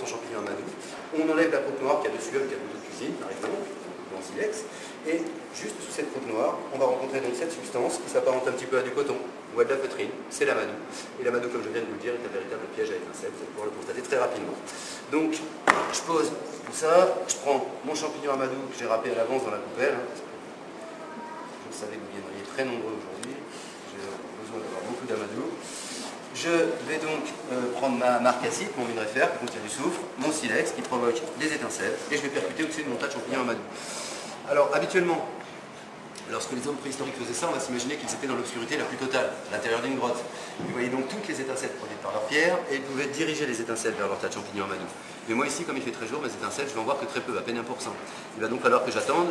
son champignon amadou. On enlève la croûte noire qu'il y a dessus avec un couteau de cuisine, par exemple, en silex. Et juste sous cette croûte noire, on va rencontrer donc cette substance qui s'apparente un petit peu à du coton ou à de la feutrine. C'est l'amadou. Et l'amadou, comme je viens de vous le dire, est un véritable piège à étincelles. Vous allez pouvoir le constater très rapidement. Donc, je pose tout ça. Je prends mon champignon amadou que j'ai râpé à l'avance dans la coupelle. Je savais que vous viendriez très nombreux aujourd'hui. J'ai besoin d'avoir beaucoup d'amadou. Je vais donc prendre ma marcassite, mon minerai-fer qui contient du soufre, mon silex qui provoque des étincelles, et je vais percuter au-dessus de mon tas de champignons amadou. Alors habituellement, lorsque les hommes préhistoriques faisaient ça, on va s'imaginer qu'ils étaient dans l'obscurité la plus totale, à l'intérieur d'une grotte. Ils voyaient donc toutes les étincelles produites par leurs pierres, et ils pouvaient diriger les étincelles vers leur tas de champignons amadou. Mais moi ici, comme il fait très jour, mes étincelles, je vais en voir que très peu, à peine 1%. Il va donc falloir que j'attende,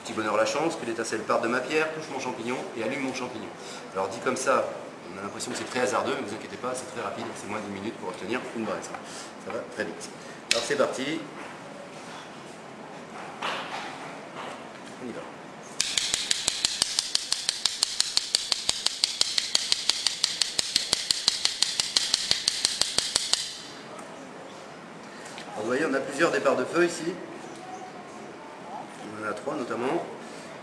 petit bonheur la chance, que l'étincelle parte de ma pierre, touche mon champignon et allume mon champignon. Alors dit comme ça, on a l'impression que c'est très hasardeux, mais ne vous inquiétez pas, c'est très rapide, c'est moins de 10 minutes pour obtenir une braise. Ça va très vite. Alors c'est parti. On y va. Alors, vous voyez, on a plusieurs départs de feu ici. On en a 3 notamment.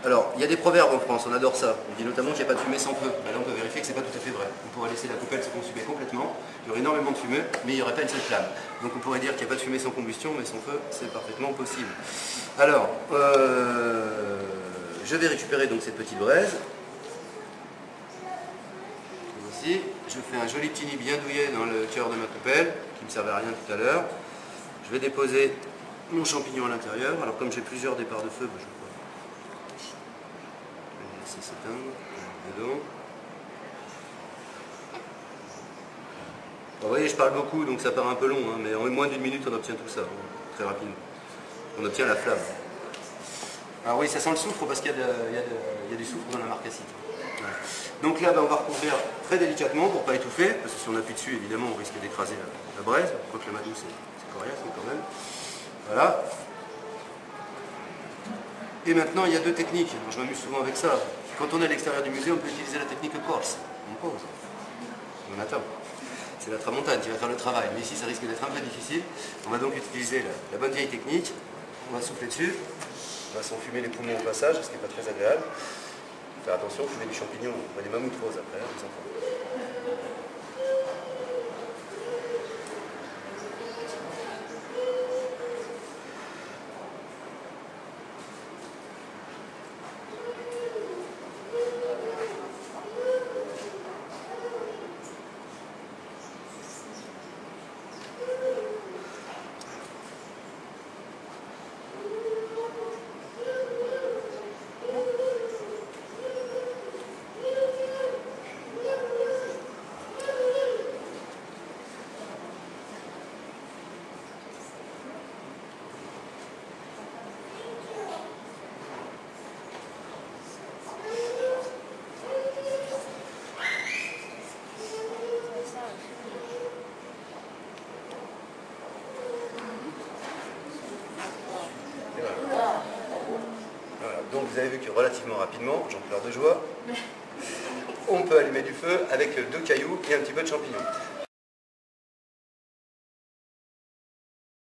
Alors, il y a des proverbes en France, on adore ça. On dit notamment qu'il n'y a pas de fumée sans feu. Ben là, on peut vérifier que ce n'est pas tout à fait vrai. On pourrait laisser la coupelle se consumer complètement, il y aurait énormément de fumée, mais il n'y aurait pas une seule flamme. Donc on pourrait dire qu'il n'y a pas de fumée sans combustion, mais sans feu, c'est parfaitement possible. Alors, je vais récupérer donc cette petite braise. Ici, je fais un joli petit nid bien douillet dans le cœur de ma coupelle, qui ne me servait à rien tout à l'heure. Je vais déposer mon champignon à l'intérieur. Alors comme j'ai plusieurs départs de feu, ben, je vais laisser s'éteindre dedans. Vous voyez, je parle beaucoup, donc ça part un peu long, hein, mais en moins d'une minute, on obtient tout ça, très rapidement. On obtient la flamme. Alors oui, ça sent le soufre parce qu'il y a du soufre dans la marcassite. Ouais. Donc là, ben, on va recouvrir très délicatement pour ne pas étouffer, parce que si on appuie dessus, évidemment, on risque d'écraser la braise. Quoique l'amadou, c'est coriace quand même. Voilà. Et maintenant, il y a deux techniques. Alors, je m'amuse souvent avec ça. Quand on est à l'extérieur du musée, on peut utiliser la technique corse. On pose. On attend. C'est la tramontane qui va faire le travail. Mais ici, ça risque d'être un peu difficile. On va donc utiliser la bonne vieille technique. On va souffler dessus. On va s'enfumer les poumons au passage, ce qui n'est pas très agréable. Faire attention, fumer du champignon. On voit des mammouths roses après, hein, les enfants. Donc vous avez vu que relativement rapidement, j'en pleure de joie, on peut allumer du feu avec 2 cailloux et un petit peu de champignons.